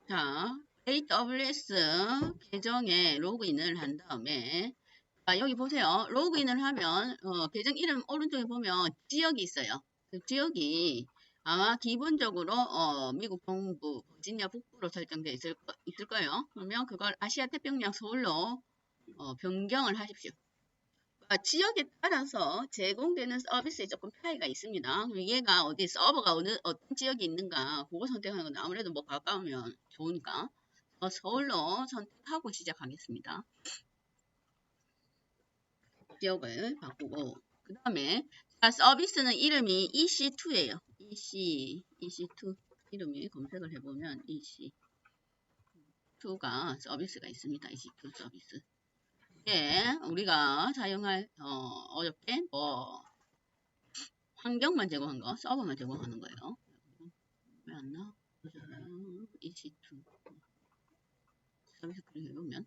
자, AWS 계정에 로그인을 한 다음에 자, 여기 보세요. 로그인을 하면 계정 이름 오른쪽에 보면 지역이 있어요. 그 지역이 아마 기본적으로 미국 동부, 버지니아 북부로 설정되어 있을 거예요. 그러면 그걸 아시아 태평양 서울로 변경을 하십시오. 지역에 따라서 제공되는 서비스에 조금 차이가 있습니다. 얘가 어디 서버가 어떤 지역에 있는가 그거 선택하는 건 아무래도 뭐 가까우면 좋으니까 서울로 선택하고 시작하겠습니다. 지역을 바꾸고 그 다음에 서비스는 이름이 EC2예요. EC2 이름이 검색을 해보면 EC2가 서비스가 있습니다. EC2 서비스. 예, 우리가 사용할 어저께 뭐 환경만 제공한 거, 서버만 제공하는 거예요. 왜 안 나와? EC2 서비스 클릭해보면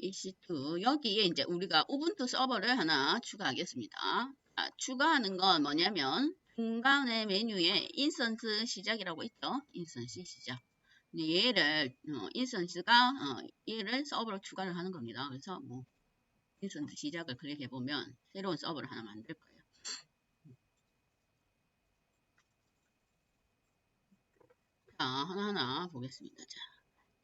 EC2 여기에 이제 우리가 우분투 서버를 하나 추가하겠습니다. 추가하는 건 뭐냐면 중간에 메뉴에 인스턴스 시작이라고 있죠. 인스턴스 시작. 얘를 인스턴스가 얘를 서버로 추가를 하는 겁니다. 그래서 뭐 인스턴스 시작을 클릭해 보면 새로운 서버를 하나 만들 거예요. 자, 하나하나 보겠습니다. 자,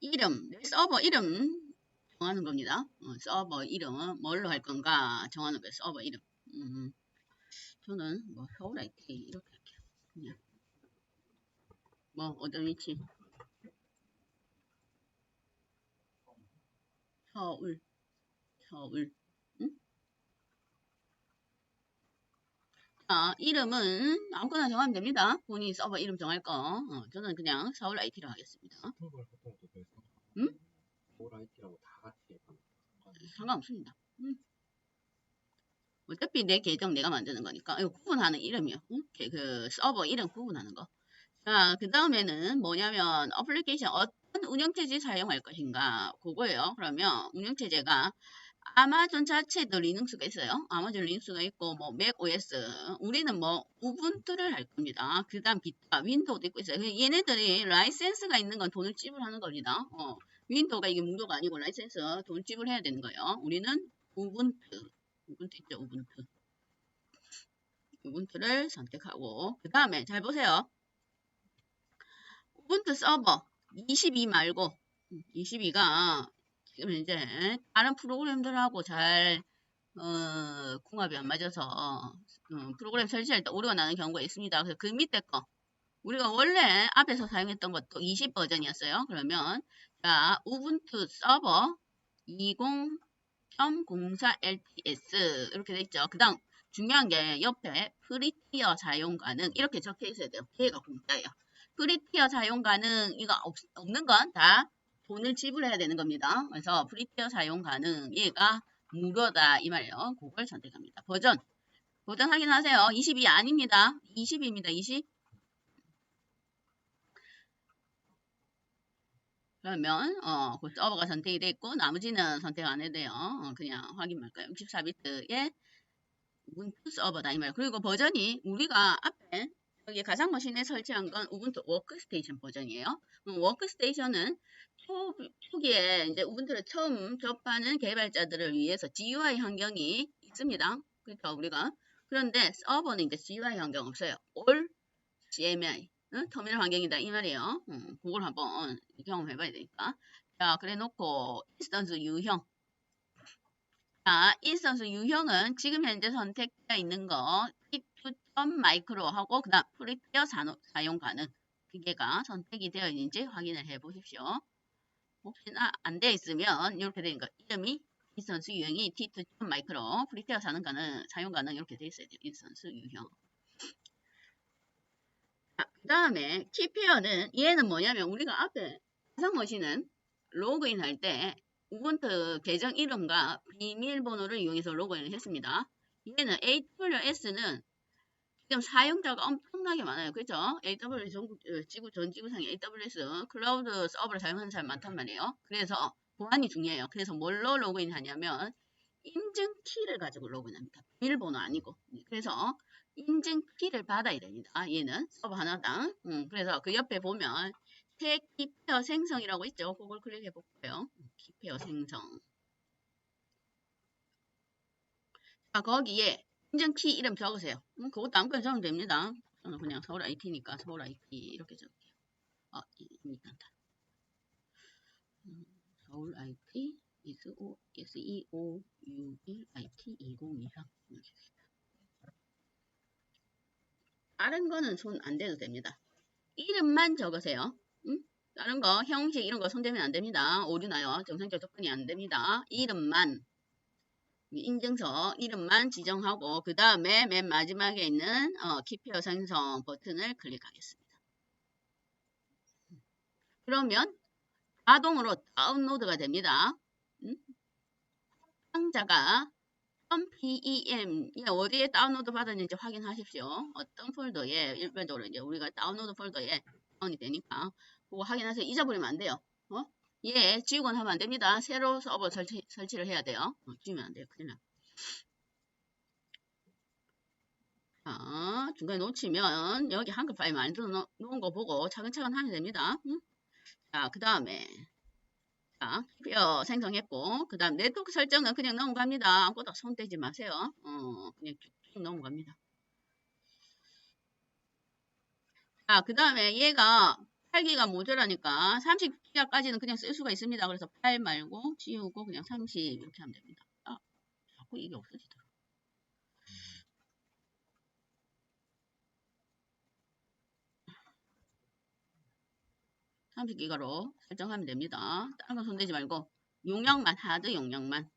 이름, 서버 이름 정하는 겁니다. 서버 이름은 뭘로 할 건가 정하는 거예요. 서버 이름. 저는 뭐 서울 IT 이렇게 할게요. 그냥 뭐 어떤 위치? 서울. 응? 자, 이름은 아무거나 정하면 됩니다. 본인 서버 이름 정할 거. 저는 그냥 서울 IT로 하겠습니다. 응? 서울 IT라고 다 같이 상관없습니다. 어차피 내 계정 내가 만드는 거니까 이거 구분하는 이름이요. 응? 그 서버 이름 구분하는 거. 자, 그 다음에는 뭐냐면 어플리케이션 어떤 운영체제 사용할 것인가 그거예요. 그러면 운영체제가 아마존 자체도 리눅스가 있어요. 아마존 리눅스가 있고 뭐 맥 OS 우리는 뭐 우분투를 할 겁니다. 그 다음 기타 윈도우도 있고 있어요. 얘네들이 라이센스가 있는 건 돈을 지불하는 겁니다. 윈도우가 이게 무료가 아니고 라이센스 돈 지불해야 되는 거예요. 우리는 우분투 있죠. 우분투를 선택하고 그 다음에 잘 보세요. 우분투 서버 22 말고 22가 지금 이제 다른 프로그램들하고 잘 궁합이 안 맞아서 프로그램 설치할 때 오류가 나는 경우가 있습니다. 그래서 그 밑에 거 우리가 원래 앞에서 사용했던 것도 20 버전이었어요. 그러면 자 우분투 서버 20.04 LTS 이렇게 돼 있죠. 그 다음 중요한 게 옆에 프리티어 사용 가능 이렇게 적혀 있어야 돼요. 걔가 공짜예요. 프리티어 사용 가능 이거 없는 건 다 돈을 지불해야 되는 겁니다. 그래서 프리티어 사용 가능 얘가 무료다 이 말이에요. 그걸 선택합니다. 버전 확인하세요. 20이 아닙니다. 20입니다. 20. 그러면 그 서버가 선택이 돼 있고 나머지는 선택 안 해도 돼요. 그냥 확인만 할까요? 64비트의 우분투 서버다 이 말. 그리고 버전이 우리가 앞에 여기 가상 머신에 설치한 건 우분투 워크스테이션 버전이에요. 워크스테이션은 초기에 이제 우분투를 처음 접하는 개발자들을 위해서 GUI 환경이 있습니다. 그렇죠 우리가. 그런데 서버는 이제 GUI 환경 없어요. All CMI 터미널 환경이다 이 말이에요. 그걸 한번 경험해봐야 되니까. 자 그래 놓고 인스턴스 유형. 자, 인스턴스 유형은 지금 현재 선택되어 있는 거 T2.micro 하고 그 다음 프리티어 사용 가능 기계가 선택이 되어 있는지 확인을 해 보십시오. 혹시나 안 되어 있으면 이렇게 되는 거 이름이 인스턴스 유형이 T2.micro 프리티어 사용 가능 이렇게 되어 있어야 돼요. 인스턴스 유형. 그 다음에 키페어는 얘는 뭐냐면 우리가 앞에 가상머신은 로그인 할 때 우분투 계정 이름과 비밀번호를 이용해서 로그인을 했습니다. 얘는 AWS는 지금 사용자가 엄청나게 많아요. 그죠? AWS 전 지구상에 AWS 클라우드 서버를 사용하는 사람이 많단 말이에요. 그래서 보안이 중요해요. 그래서 뭘로 로그인 하냐면 인증키를 가지고 로그인합니다. 비밀번호 아니고. 그래서 인증 키를 받아야 됩니다. 얘는 서버 하나당. 그래서 그 옆에 보면 새 키페어 생성이라고 있죠. 그걸 클릭해 볼게요. 키페어 생성. 자, 거기에 인증 키 이름 적으세요. 그것도 아무거나 적으면 됩니다. 저는 그냥 서울 IT니까 서울 IT 이렇게 적을게요. 이미 간다. 서울 IT SEOUL IT 2023 다른 거는 손 안 대도 됩니다. 이름만 적으세요. 다른 거 형식 이런 거 손대면 안 됩니다. 오류 나요. 정상적 접근이 안 됩니다. 이름만 인증서 이름만 지정하고 그 다음에 맨 마지막에 있는 키페어 생성 버튼을 클릭하겠습니다. 그러면 자동으로 다운로드가 됩니다. 사용자가 .pem 어디에 다운로드 받았는지 확인하십시오. 어떤 폴더에 일반적으로 이제 우리가 다운로드 폴더에 다운이 되니까 그거 확인하세요. 잊어버리면 안 돼요. 예, 지우곤 하면 안 됩니다. 새로 서버 설치를 해야 돼요. 지우면 안 돼요. 큰일 나. 자, 중간에 놓치면 여기 한글 파일 만들어 놓은 거 보고 차근차근 하면 됩니다. 자, 그 다음에 자, 키페어 생성했고 그 다음 네트워크 설정은 그냥 넘어갑니다. 아무것도 손 떼지 마세요. 그냥 쭉쭉 넘어갑니다. 자, 그 다음에 얘가 8기가 모자라니까 30기가까지는 그냥 쓸 수가 있습니다. 그래서 8 말고 지우고 그냥 30 이렇게 하면 됩니다. 자꾸 이게 없어지더라고요. (30기가로) 설정하면 됩니다. 다른 거 손대지 말고 용량만, 하드 용량만.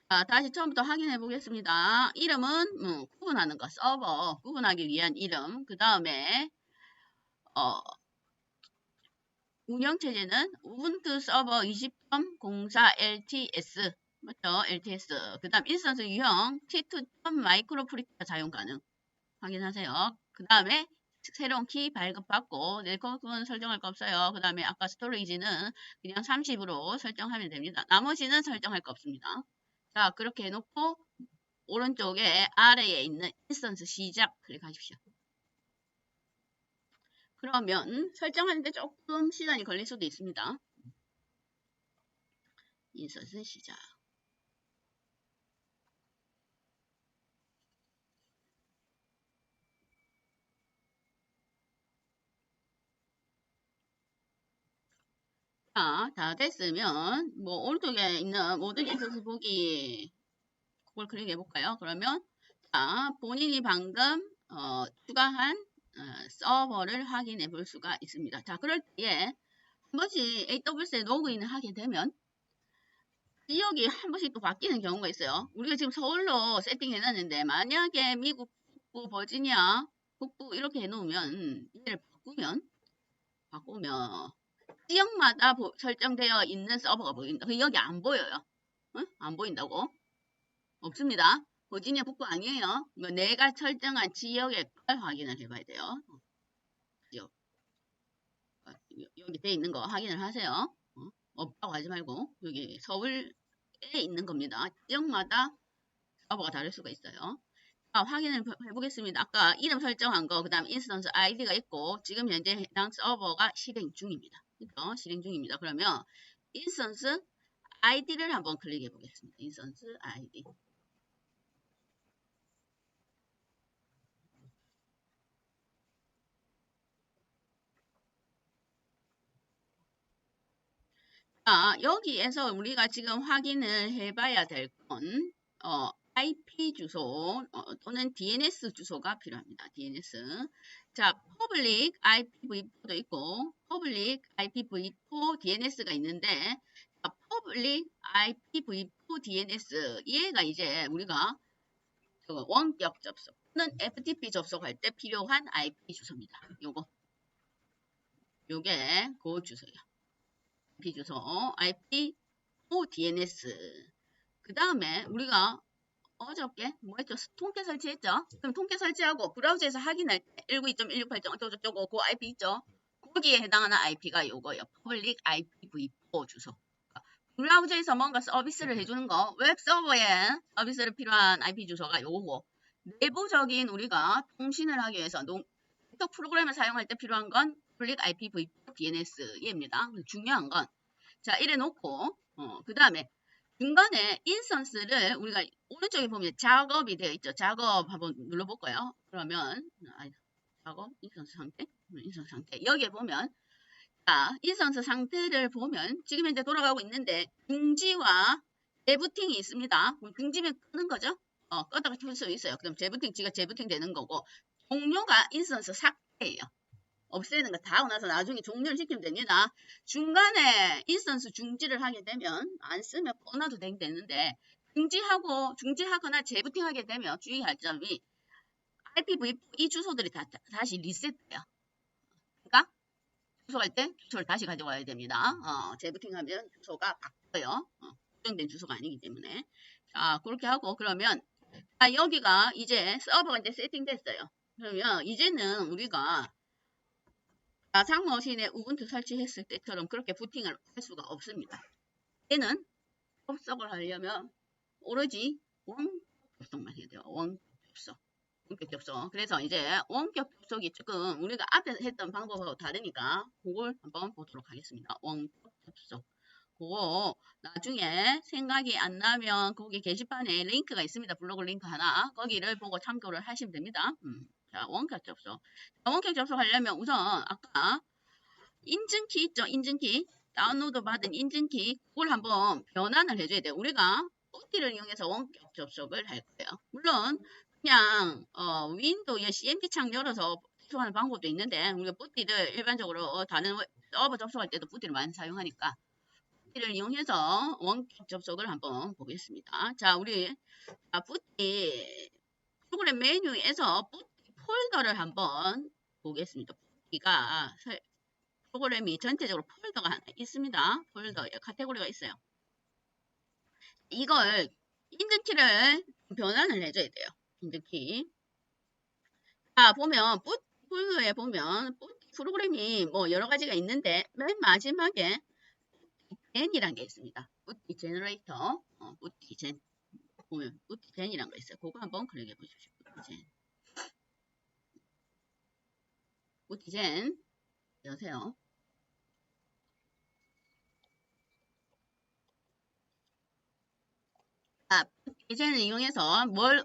자, 다시 처음부터 확인해 보겠습니다. 이름은 구분하는 거, 서버 구분하기 위한 이름. 그 다음에 운영체제는 우분투 서버 20.04 LTS 맞죠? LTS. 그 다음 인스턴스 유형 T2.마이크로프리터 사용 가능. 확인하세요. 그 다음에 새로운 키 발급받고 네트워크는 설정할 거 없어요. 그 다음에 아까 스토리지는 그냥 30으로 설정하면 됩니다. 나머지는 설정할 거 없습니다. 자, 그렇게 해놓고 오른쪽에 아래에 있는 인스턴스 시작 클릭하십시오. 그러면 설정하는데 조금 시간이 걸릴 수도 있습니다. 인스턴스 시작. 자, 다 됐으면 오른쪽에 있는 모든 인스턴스 보기 그걸 클릭해 볼까요? 그러면 자, 본인이 방금 추가한 서버를 확인해 볼 수가 있습니다. 자, 그럴 때에 한 번씩 AWS에 로그인을 하게 되면 지역이 한 번씩 또 바뀌는 경우가 있어요. 우리가 지금 서울로 세팅해 놨는데 만약에 미국 북부, 버지니아 북부 이렇게 해놓으면 얘를 바꾸면 지역마다 설정되어 있는 서버가 보인다. 여기 안 보여요. 안 보인다고? 없습니다. 버지니아 북부 아니에요. 내가 설정한 지역의 걸 확인을 해봐야 돼요. 지역. 여기 돼 있는 거 확인을 하세요. 없다고 하지 말고 여기 서울에 있는 겁니다. 지역마다 서버가 다를 수가 있어요. 자, 확인을 해보겠습니다. 아까 이름 설정한 거, 그 다음 인스턴스 아이디가 있고 지금 현재 해당 서버가 실행 중입니다. 그렇죠? 실행 중입니다. 그러면 인스턴스 아이디를 한번 클릭해 보겠습니다. 인스턴스 아이디. 자, 여기에서 우리가 지금 확인을 해봐야 될 건 IP 주소 또는 DNS 주소가 필요합니다. DNS. 자, Public IPv4도 있고 Public IPv4 DNS가 있는데 자, Public IPv4 DNS 얘가 이제 우리가 원격 접속 또는 FTP 접속할 때 필요한 IP 주소입니다. 요게 그 주소예요. IP 주소, IP4 DNS. 그 다음에 우리가 어저께 뭐 했죠? 통계 설치했죠? 그럼 통계 설치하고 브라우저에서 확인할 때 192.168. 어쩌고저쩌고 그 IP 있죠? 거기에 해당하는 IP가 요거예요. Public IPv4 주소. 브라우저에서 뭔가 서비스를 해주는 거, 웹 서버에 서비스를 필요한 IP 주소가 요거고 내부적인 우리가 통신을 하기 위해서 네트워크 프로그램을 사용할 때 필요한 건 Public IPv4 DNS입니다. 중요한 건 자 이래 놓고 그 다음에 중간에 인스턴스를 우리가 오른쪽에 보면 작업이 되어 있죠. 작업 한번 눌러볼까요? 그러면 작업 인스턴스 상태 여기에 보면 자 인스턴스 상태를 보면 지금 현재 돌아가고 있는데 중지와 재부팅이 있습니다. 중지면 끄는 거죠. 껐다가 켤 수 있어요. 그럼 재부팅 되는 거고 종료가 인스턴스 삭제예요. 없애는 거 다 하고 나서 나중에 종료를 시키면 됩니다. 중간에 인스턴스 중지를 하게 되면 안 쓰면 꺼놔도 되는데 중지하거나 재부팅하게 되면 주의할 점이 IPv4 이 주소들이 다시 리셋돼요. 그러니까 주소할 때 주소를 다시 가져와야 됩니다. 재부팅하면 주소가 바뀌어요. 고정된 주소가 아니기 때문에 자 그렇게 하고 그러면 여기가 이제 서버가 이제 세팅됐어요. 그러면 이제는 우리가 상머신에 우분투 설치했을 때처럼 그렇게 부팅을 할 수가 없습니다. 얘는 접속을 하려면 오로지 원격 접속만 해야 돼요. 원격 접속. 그래서 이제 원격 접속이 조금 우리가 앞에 했던 방법하고 다르니까 그걸 한번 보도록 하겠습니다. 원격 접속. 그거 나중에 생각이 안 나면 거기 게시판에 링크가 있습니다. 블로그 링크 하나. 거기를 보고 참고를 하시면 됩니다. 자, 원격 접속. 원격 접속하려면 우선 아까 인증키 있죠? 인증키. 다운로드 받은 인증키. 그걸 한번 변환을 해줘야 돼요. 우리가 뿌띠를 이용해서 원격 접속을 할 거예요. 물론 그냥 윈도우에 CMP 창 열어서 접속하는 방법도 있는데 우리가 뿌띠를 일반적으로 다른 서버 접속할 때도 뿌띠를 많이 사용하니까 뿌띠를 이용해서 원격 접속을 한번 보겠습니다. 자, 우리 뿌띠 프로그램 메뉴에서 뿌띠 폴더를 한번 보겠습니다. 뿌띠가 프로그램이 전체적으로 폴더가 하나 있습니다. 폴더에 카테고리가 있어요. 이걸 인증키를 변환을 해줘야 돼요. 인증키. 자, 보면 폴더에 보면 프로그램이 뭐 여러 가지가 있는데 맨 마지막에 젠이란 게 있습니다. 뿌띠 제너레이터, 뿌띠 젠 보면 뿌띠 젠이란 거 있어요. 그거 한번 클릭해 보십시오. 뿌띠 젠 여세요. 이제는 이용해서 뭘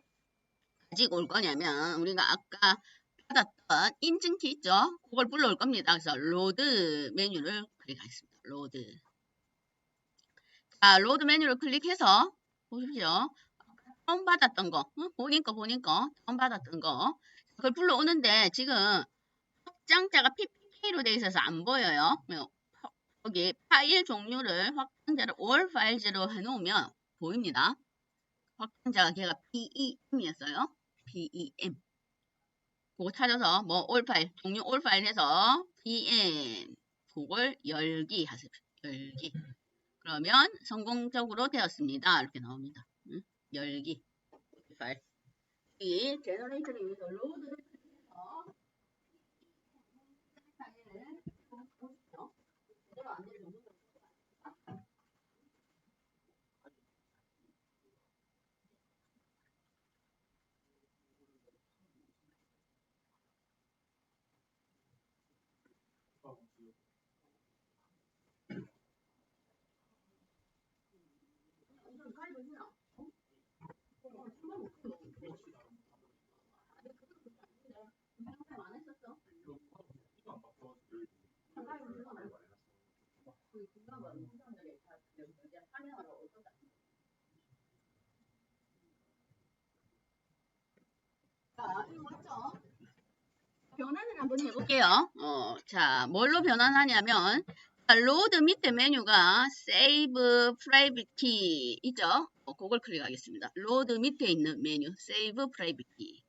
가지고 올 거냐면 우리가 아까 받았던 인증키 있죠? 그걸 불러올 겁니다. 그래서 로드 메뉴를 클릭하겠습니다. 로드. 자, 로드 메뉴를 클릭해서 보십시오. 처음 받았던 거, 본인 거 처음 받았던 거 그걸 불러오는데 지금 확장자가 PPK로 되어 있어서 안 보여요. 여기 파일 종류를 확장자를 all files로 해놓으면 보입니다. 확장자가 걔가 PEM이었어요. PEM. 그거 찾아서 뭐 all 파일 종류 all 파일 해서 PEM 그걸 열기 하세요. 열기. 그러면 성공적으로 되었습니다. 이렇게 나옵니다. 열기 파일. 이 제너레이터를 위해서 로드를 해서 파일을 보시죠. 제대로 안 되는 정도. 자, 이거 맞죠? 변환을 한번 해볼게요. 자, 뭘로 변환하냐면 로드 밑에 메뉴가 Save Private Key 있죠? 그걸 클릭하겠습니다. 로드 밑에 있는 메뉴 Save Private Key.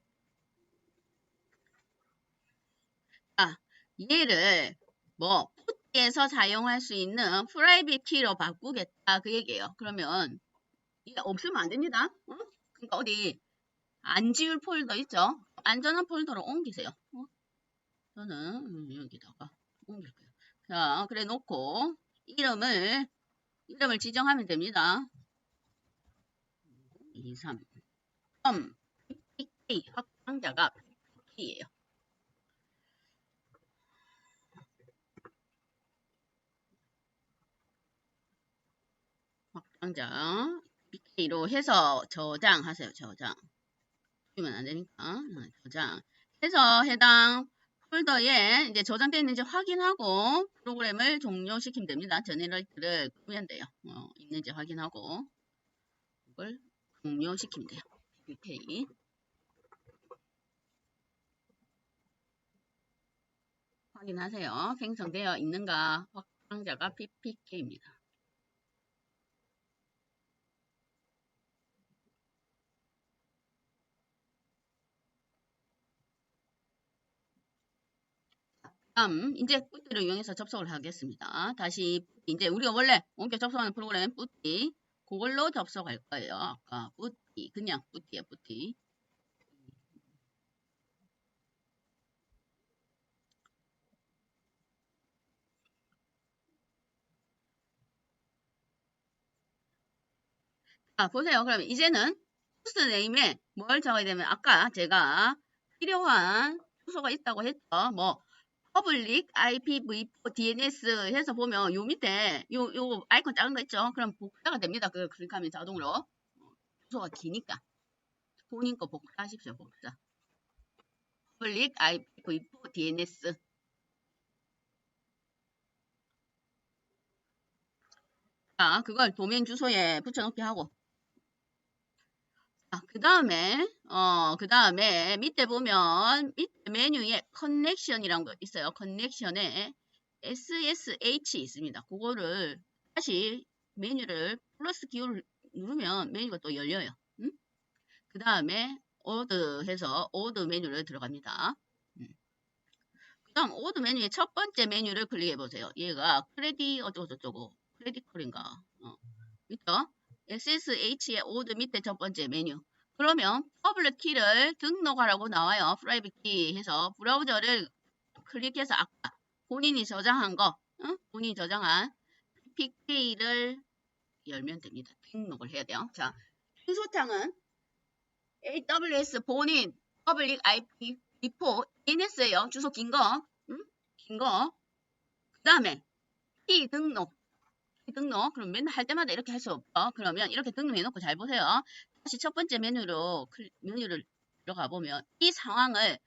자, 얘를 푸트에서 사용할 수 있는 Private Key로 바꾸겠다 그 얘기예요. 그러면 이게 없으면 안 됩니다. 그러니까 어디 안 지울 폴더 있죠? 안전한 폴더로 옮기세요. 저는 여기다가 옮길 거예요. 자, 그래 놓고 이름을 지정하면 됩니다. 23 PPK 확장자가 PPK예요. 확장자 PPK로 해서 저장하세요. 저장. 주면 안 되니까 저장. 해서 해당 폴더에 이제 저장되어 있는지 확인하고 프로그램을 종료시키면 됩니다. 제너레이트를 끄면 돼요. 있는지 확인하고 이걸 종료시키면 돼요. PPK. 확인하세요. 생성되어 있는가 확장자가 PPK입니다. 다음 이제 뿌띠를 이용해서 접속을 하겠습니다. 다시 이제 우리가 원래 원격 접속하는 프로그램 뿌띠 그걸로 접속할 거예요. 아까 뿌띠 그냥 뿌띠예요. 뿌띠. 자 보세요. 그러면 이제는 호스트 네임에 뭘 적어야 되면 아까 제가 필요한 주소가 있다고 했죠. 뭐 public IPv4 DNS 해서 보면 요 밑에 요 아이콘 작은 거 있죠. 그럼 복사가 됩니다. 그 클릭하면 자동으로 주소가 기니까 본인 거 복사하십시오. 복사. public IPv4 DNS. 자, 그걸 도메인 주소에 붙여넣기 하고. 자, 그 다음에 밑에 보면 밑에 메뉴에 커넥션이라는 거 있어요. 커넥션에 SSH 있습니다. 그거를 다시 메뉴를 플러스 기호를 누르면 메뉴가 또 열려요. 응? 그 다음에 오드 해서 오드 메뉴를 들어갑니다. 그 다음 오드 메뉴의 첫 번째 메뉴를 클릭해 보세요. 얘가 크레딧 어쩌고저쩌고 크레딧콜인가 있죠? SSH의 오드 밑에 첫 번째 메뉴. 그러면 퍼블릭 키를 등록하라고 나와요. 프라이빗 키 해서 브라우저를 클릭해서 아까 본인이 저장한 거, 본인이 저장한 PK를 열면 됩니다. 등록을 해야 돼요. 자, 주소창은 AWS 본인 퍼블릭 IPv4 DNS예요. 주소 긴 거, 긴 거. 그 다음에 키 등록. 그럼 맨날 할 때마다 이렇게 할 수 없죠. 그러면 이렇게 등록해 놓고 잘 보세요. 다시 첫 번째 메뉴를 들어가 보면 이 상황을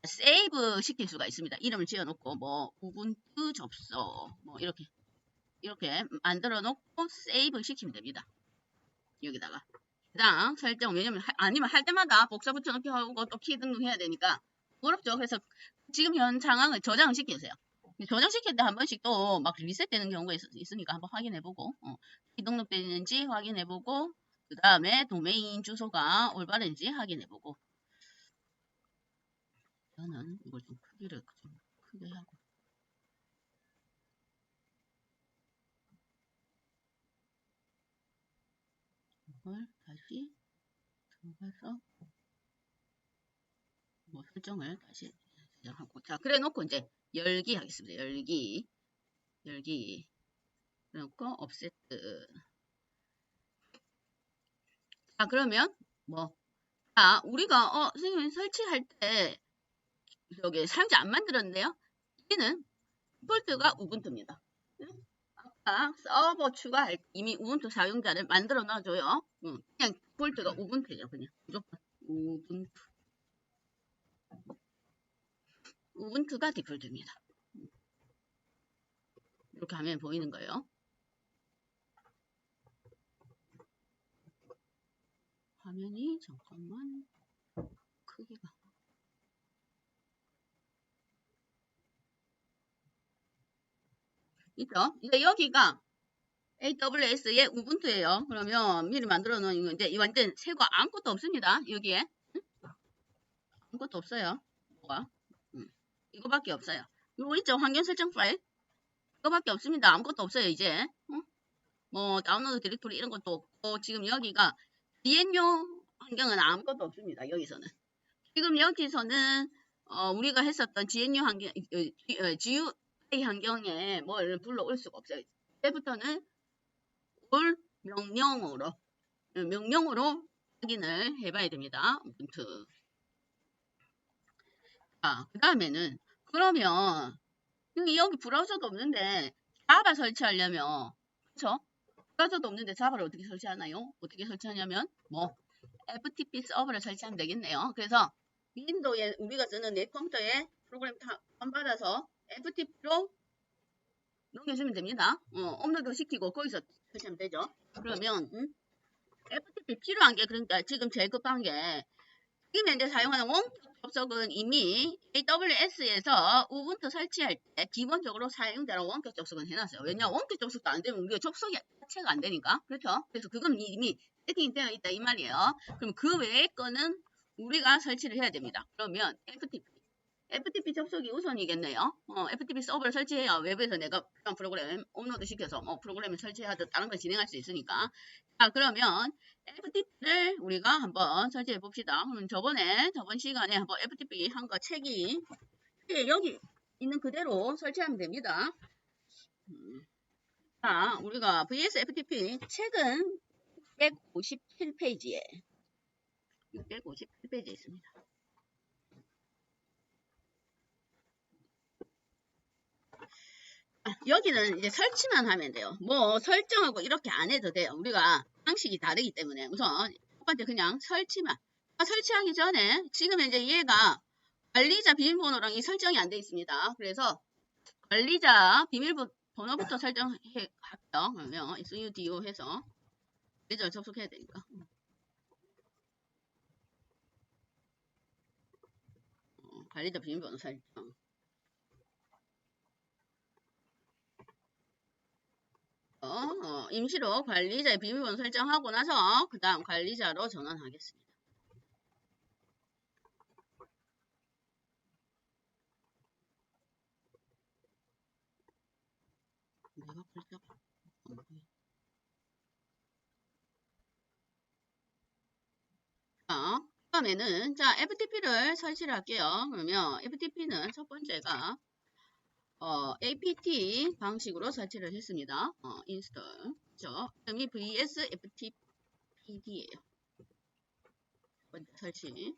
세이브 시킬 수가 있습니다. 이름을 지어 놓고 뭐 우분투 접속 뭐 이렇게 만들어 놓고 세이브 시키면 됩니다. 여기다가 그다음 설정 왜냐면 아니면 할 때마다 복사 붙여 놓기 하고 또 키 등록해야 되니까 어렵죠. 그래서 지금 현 상황을 저장을 시키세요. 저장시킬 때 한 번씩 또 막 리셋되는 경우가 있으니까 한번 확인해보고 등록되는지 확인해보고 그 다음에 도메인 주소가 올바른지 확인해보고 저는 이걸 좀 크기를 좀 크게 하고 이걸 다시 들어가서 뭐 설정을 다시 저장하고 자 그래 놓고 이제 열기 하겠습니다. 열기 그래놓고 offset 자 그러면 우리가 선생님 설치할 때 여기 사용자 안 만들었는데요. 얘는 디폴트가 우분투입니다. 아까 서버 추가할 때 이미 우분투 사용자를 만들어 놔줘요. 그냥 디폴트가 우분투예요. 그냥 무조건 우분투가 디폴트입니다. 이렇게 하면 보이는 거예요. 화면이 잠깐만 크기가 있죠? 이제 여기가 AWS의 우분투예요. 그러면 미리 만들어 놓은 거 이제 완전 새거 아무것도 없습니다. 여기에 아무것도 없어요. 뭐가? 이거밖에 없어요. 요거 있죠? 환경 설정 파일 이거밖에 없습니다. 아무것도 없어요. 이제 뭐 다운로드 디렉토리 이런 것도 없고 지금 여기가 DNU 환경은 아무것도 없습니다. 여기서는 지금 여기서는 우리가 했었던 GNU 환경, GUI 환경에 뭘 불러올 수가 없어요. 이제부터는 올 명령으로 확인을 해봐야 됩니다. 우분투. 그 다음에는 그러면 여기 브라우저도 없는데 자바 설치하려면 그쵸? 브라우저도 없는데 자바를 어떻게 설치하나요? 어떻게 설치하냐면 뭐 FTP 서버를 설치하면 되겠네요. 그래서 윈도우에 우리가 쓰는 내 컴퓨터에 프로그램 다운받아서 FTP로 넘겨주면 됩니다. 업로드 시키고 거기서 설치하면 되죠. 그러면 FTP 필요한 게 그러니까 지금 제일 급한 게 지금 현재 사용하는 원격 접속은 이미 AWS에서 우분투 설치할 때 기본적으로 사용자로 원격 접속은 해놨어요. 왜냐 원격 접속도 안 되면 우리가 접속이 자체가 안 되니까. 그렇죠? 그래서 그건 이미 세팅이 되어 있다 이 말이에요. 그럼 그 외의 거는 우리가 설치를 해야 됩니다. 그러면 FTP 접속이 우선이겠네요. FTP 서버를 설치해야 웹에서 내가 필요한 프로그램 업로드 시켜서 프로그램을 설치해야 다른 걸 진행할 수 있으니까. 자, 그러면 FTP를 우리가 한번 설치해 봅시다. 그럼 저번 시간에 한번 FTP 한 거 책이 여기 있는 그대로 설치하면 됩니다. 자, 우리가 VS FTP 책은 657페이지에 657페이지에 있습니다. 여기는 이제 설치만 하면 돼요. 뭐 설정하고 이렇게 안 해도 돼요. 우리가 방식이 다르기 때문에 우선 첫 번째 그냥 설치만. 설치하기 전에 지금 이제 얘가 관리자 비밀번호랑 이 설정이 안 돼 있습니다. 그래서 관리자 비밀번호부터 설정할게요. 그러면 sudo 해서 관리자를 접속해야 되니까. 관리자 비밀번호 설정. 임시로 관리자의 비밀번호 설정하고 나서 그 다음 관리자로 전환하겠습니다. 내가 글자가 안 보여. 다음에는 자 FTP를 설치를 할게요. 그러면 FTP는 첫 번째가 apt 방식으로 설치를 했습니다. 인스톨 그죠? 이름이 vs ftpd예요. 첫 번째 설치.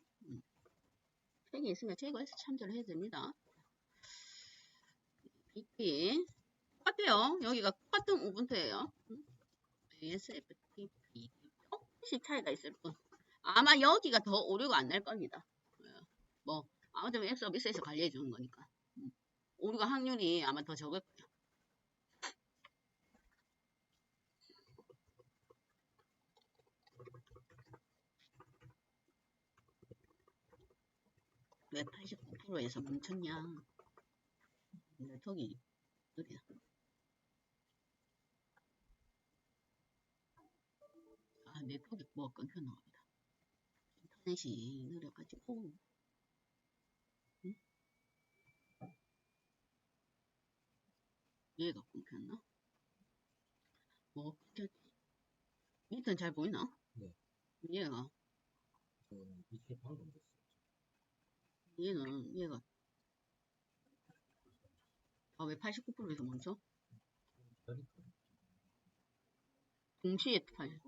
책이 있으면 책에서 참조를 해야 됩니다. pt 똑같아요. 여기가 똑같은 우분투예요. vs ftpd 조금씩 차이가 있을 뿐. 아마 여기가 더 오류가 안 날 겁니다. 뭐 아무튼 웹 서비스에서 관리해 주는 거니까 오류가 확률이 아마 더 적을 거예요. 왜 89%에서 멈췄냐? 네트워크가 느려. 네트워크 뭐 끊겼나 봅니다. 인터넷이 느려가지고. 응? 얘가 끊겼나? 뭐 끊겼지? 밑은 잘 보이나? 네. 얘가 저는 이틀 방금 됐어요. 얘가 왜 89%에서 멈춰? 동시에 80.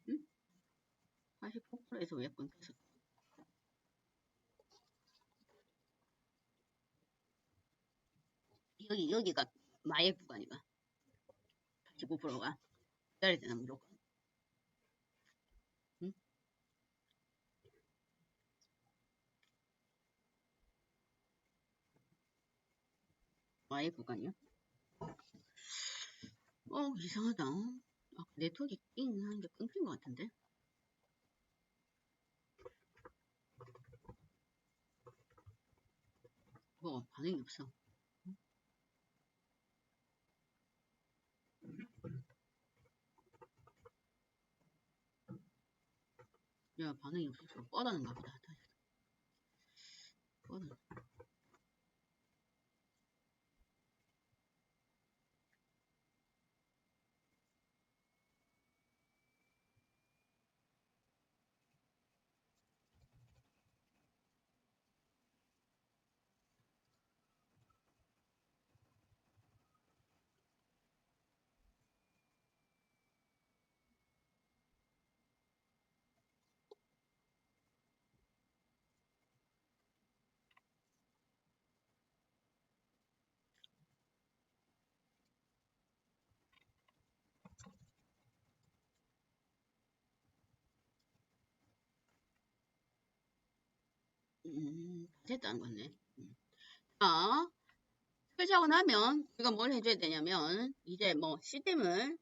응? 89%에서 왜 끊겼어? 여기가 마의 구간이가 89%가 기다려야 되나 무조건. 응? 마의 구간이요? 이상하다. 네트워크 띵 하는 게 끊긴 것 같은데. 뭐 반응이 없어. 야 반응이 없어서 뻗었는가 보다. 다시 뻗어. 됐다는 거네. 자, 설치하고 나면 우리가 뭘 해줘야 되냐면 이제 뭐 시스템을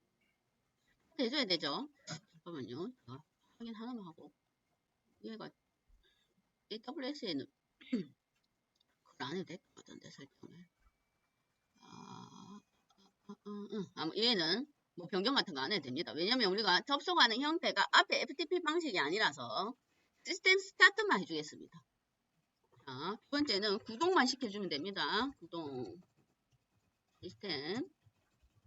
해줘야 되죠. 잠깐만요. 자, 확인 하나만 하고 얘가 AWS에는 그걸 안 해도 될 것 같은데 설정을. 얘는 뭐 변경 같은 거 안 해도 됩니다. 왜냐면 우리가 접속하는 형태가 앞에 FTP 방식이 아니라서 시스템 스타트만 해주겠습니다. 자, 두 번째는 구동만 시켜주면 됩니다. 구동 시스템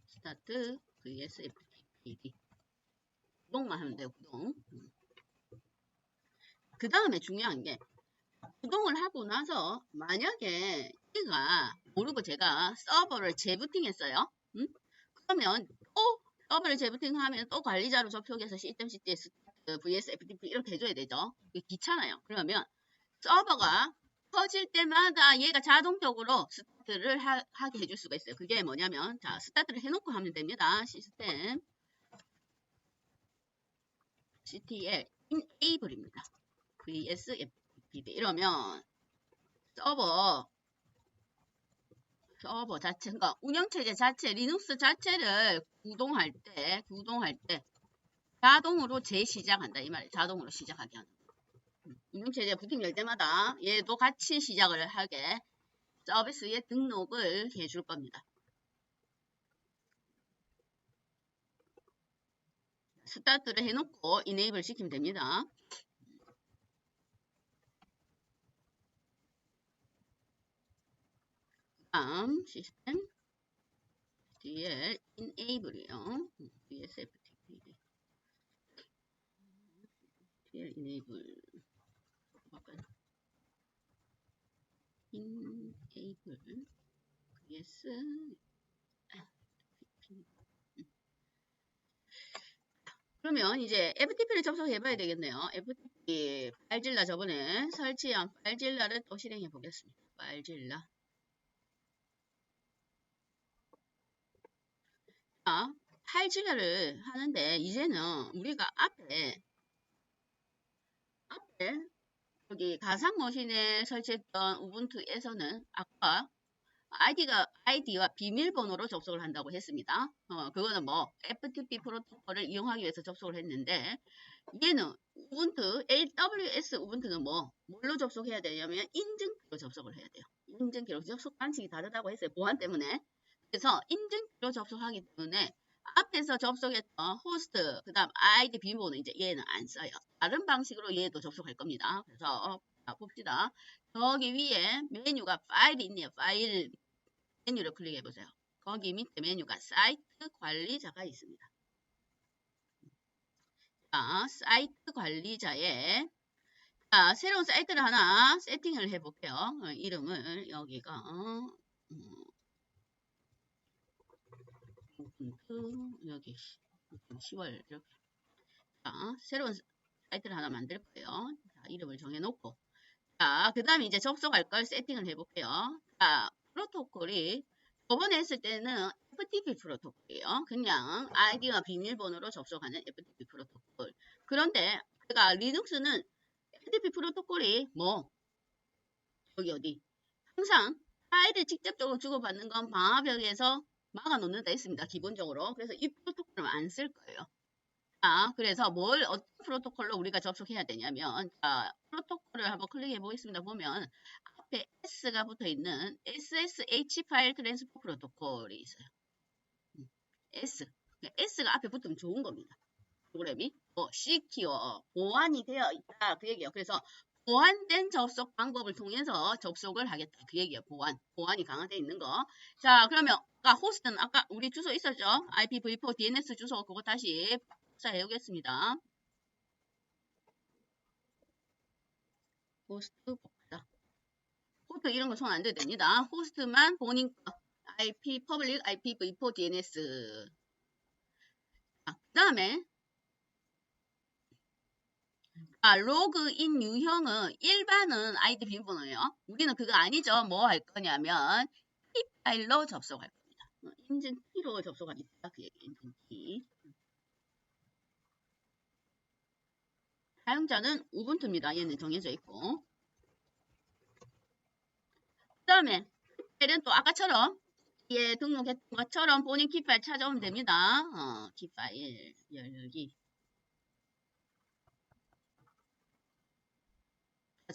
스타트 vs FTP 구동만 하면 돼요. 구동. 그 다음에 중요한 게 구동을 하고 나서 만약에 얘가 모르고 제가 서버를 재부팅했어요. 그러면 또 서버를 재부팅하면 또 관리자로 접속해서 시스템 CTS vs FTP 이렇게 해줘야 되죠. 이게 귀찮아요. 그러면 서버가 터질 때마다 얘가 자동적으로 스타트를 하게 해줄 수가 있어요. 그게 뭐냐면 자 스타트를 해놓고 하면 됩니다. 시스템 CTL enable입니다. vs FTP 이러면 서버 자체, 그러니까 운영체제 자체, 리눅스 자체를 구동할 때 자동으로 재시작한다 이 말이에요. 자동으로 시작하게 하는 거. 운영체제 부팅 열 때마다 얘도 같이 시작을 하게 서비스에 등록을 해줄 겁니다. 스타트를 해놓고 이네이블 시키면 됩니다. 다음 시스템 DL enable이요. BSFTP DL enable enable vs 그러면 이제 FTP를 접속해 봐야 되겠네요. FTP 파일질라 저번에 설치한 파일질라를 또 실행해 보겠습니다. 파일질라. 자, 파일질라를 하는데 이제는 우리가 앞에 여기 가상머신에 설치했던 우분투에서는 아까 아이디와 비밀번호로 접속을 한다고 했습니다. 그거는 뭐 FTP 프로토콜을 이용하기 위해서 접속을 했는데 얘는 우분투 AWS 우분투는 뭘로 접속해야 되냐면 인증키로 접속을 해야 돼요. 인증키로 접속 방식이 다르다고 했어요. 보안 때문에. 그래서 인증키로 접속하기 때문에 앞에서 접속했던 호스트 그 다음 아이디 비밀번호 이제 얘는 안 써요. 다른 방식으로 얘도 접속할 겁니다. 그래서 봅시다. 저기 위에 메뉴가 파일이 있네요. 파일 메뉴를 클릭해 보세요. 거기 밑에 메뉴가 사이트 관리자가 있습니다. 자, 사이트 관리자에 새로운 사이트를 하나 세팅을 해볼게요. 이름을 여기가 여기 10월 이렇게 새로운 사이트를 하나 만들 거예요. 자, 이름을 정해놓고 그 다음에 이제 접속할 걸 세팅을 해볼게요. 자, 프로토콜이 저번에 했을 때는 FTP 프로토콜이에요. 그냥 아이디와 비밀번호로 접속하는 FTP 프로토콜. 그런데 제가 리눅스는 FTP 프로토콜이 여기 어디 항상 파일을 직접적으로 주고받는 건 방화벽에서 막아놓는다 했습니다. 기본적으로. 그래서 이 프로토콜은 안 쓸 거예요. 그래서 어떤 프로토콜로 우리가 접속해야 되냐면 프로토콜을 한번 클릭해 보겠습니다. 보면 앞에 S가 붙어 있는 SSH 파일 트랜스포 프로토콜이 있어요. S가 앞에 붙으면 좋은 겁니다. 프로그램이 시큐어 보안이 되어 있다 그 얘기예요. 그래서 보안된 접속 방법을 통해서 접속을 하겠다 그 얘기예요. 보안이 강화되어 있는 거. 자, 그러면 호스트는 아까 우리 주소 있었죠? IPv4 DNS 주소 그거 다시 복사해 오겠습니다. 호스트 복사. 호스트 이런 거 손 안 대도 됩니다. 호스트만 본인 거 IP 퍼블릭 IPv4 DNS. 그 다음에 로그인 유형은 일반은 아이디 비밀번호예요. 우리는 그거 아니죠. 뭐 할 거냐면 키 파일로 접속할 겁니다. 인증키로 접속하겠다. 그 얘기 인증키. 사용자는 우분투입니다. 얘는 정해져 있고 다음에 파일은 또 아까처럼 예, 등록했던 것처럼 본인 키 파일 찾아오면 됩니다. 키 파일 열기.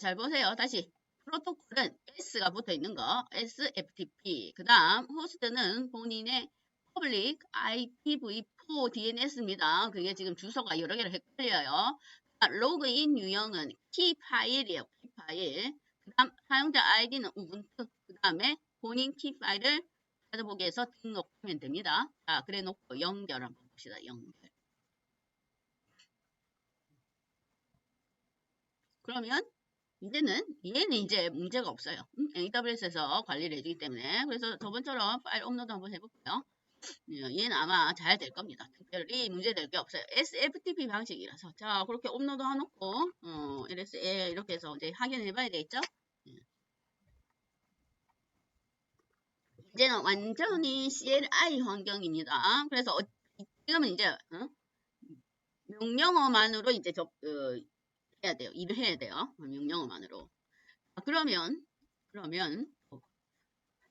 잘 보세요. 다시 프로토콜은 S가 붙어 있는 거 SFTP. 그 다음 호스트는 본인의 public IPv4 DNS입니다. 그게 지금 주소가 여러 개로 헷갈려요. 로그인 유형은 키 파일이에요. 키 파일. 그 다음 사용자 아이디는 우분투. 그 다음에 본인 키 파일을 찾아보기 위해서 등록하면 됩니다. 자, 그래 놓고 연결 한번 봅시다. 연결. 그러면 이제는 얘는 이제 문제가 없어요. AWS에서 관리를 해주기 때문에. 그래서 저번처럼 파일 업로드 한번 해볼게요. 얘는 아마 잘 될 겁니다. 특별히 문제될 게 없어요. SFTP 방식이라서. 자, 그렇게 업로드 해놓고, LS에 이렇게 해서 이제 확인해 봐야 되겠죠? 이제는 완전히 CLI 환경입니다. 그래서 지금은 이제, 명령어만으로 이제 해야 돼요. 일을 해야 돼요. 명령어만으로. 그러면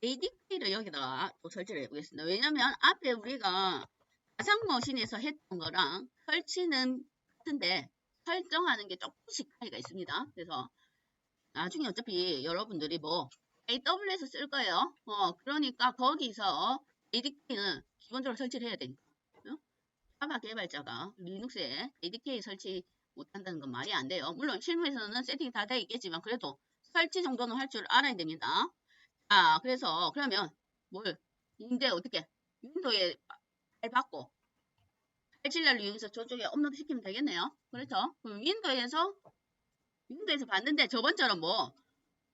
ADK를 여기다가 또 설치를 해보겠습니다. 왜냐면 앞에 우리가 가상머신에서 했던 거랑 설치는 같은데 설정하는 게 조금씩 차이가 있습니다. 그래서 나중에 어차피 여러분들이 뭐 AWS 쓸 거예요. 그러니까 거기서 ADK는 기본적으로 설치를 해야 되니까. 자바 개발자가 리눅스에 ADK 설치 못한다는 건 말이 안 돼요. 물론 실무에서는 세팅이 다 돼 있겠지만 그래도 설치 정도는 할 줄 알아야 됩니다. 자, 그래서 그러면 이제 어떻게 윈도우에 잘 받고 877을 이용해서 저쪽에 업로드 시키면 되겠네요. 그렇죠? 그럼 윈도우에서 받는데 저번처럼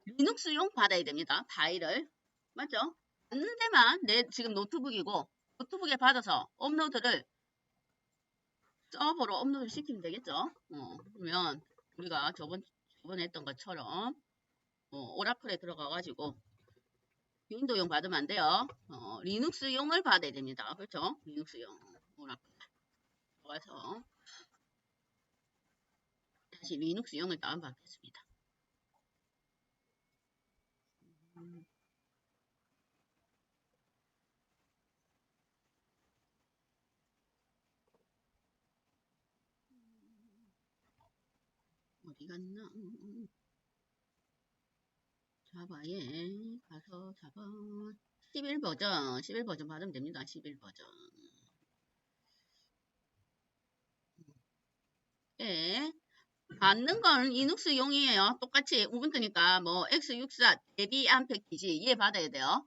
리눅스용 받아야 됩니다. 파일을. 맞죠? 받는 데만 내 지금 노트북이고 노트북에 받아서 업로드를 서버로 업로드 시키면 되겠죠? 그러면 우리가 저번에 했던 것처럼 오라클에 들어가가지고 윈도우용 받으면 안 돼요. 리눅스용을 받아야 됩니다. 그렇죠? 리눅스용 오라클 들어가서 다시 리눅스용을 다운받겠습니다. 어디 갔나? 자바에 가서 자바 11버전 받으면 됩니다. 11버전. 예. 받는 건 리눅스용이에요. 똑같이 우분투니까 x64 데비안 패키지 얘 받아야 돼요.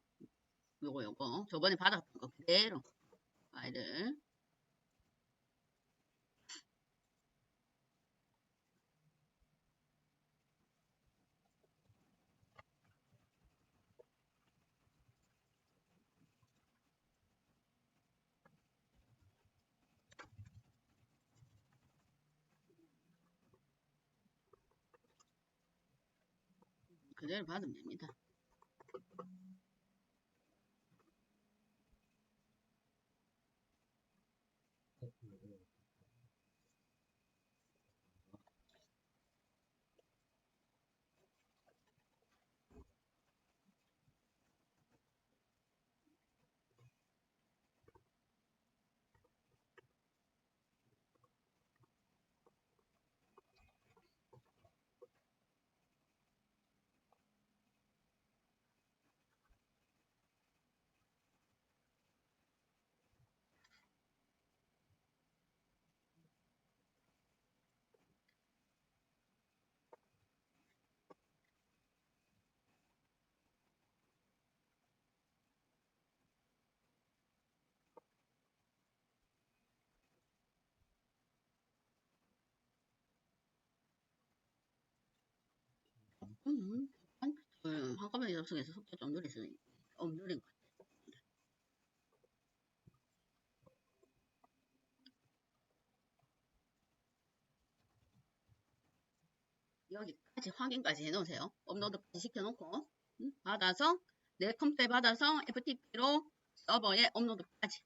요거 저번에 받았던 거 그대로 파일을 그대로 받으면 됩니다. 한꺼번에 접속해서 속도 좀 느릴 수 느린 것 같아요. 여기까지 확인까지 해놓으세요. 업로드까지 시켜놓고 받아서 내 컴퓨터에 받아서 FTP로 서버에 업로드까지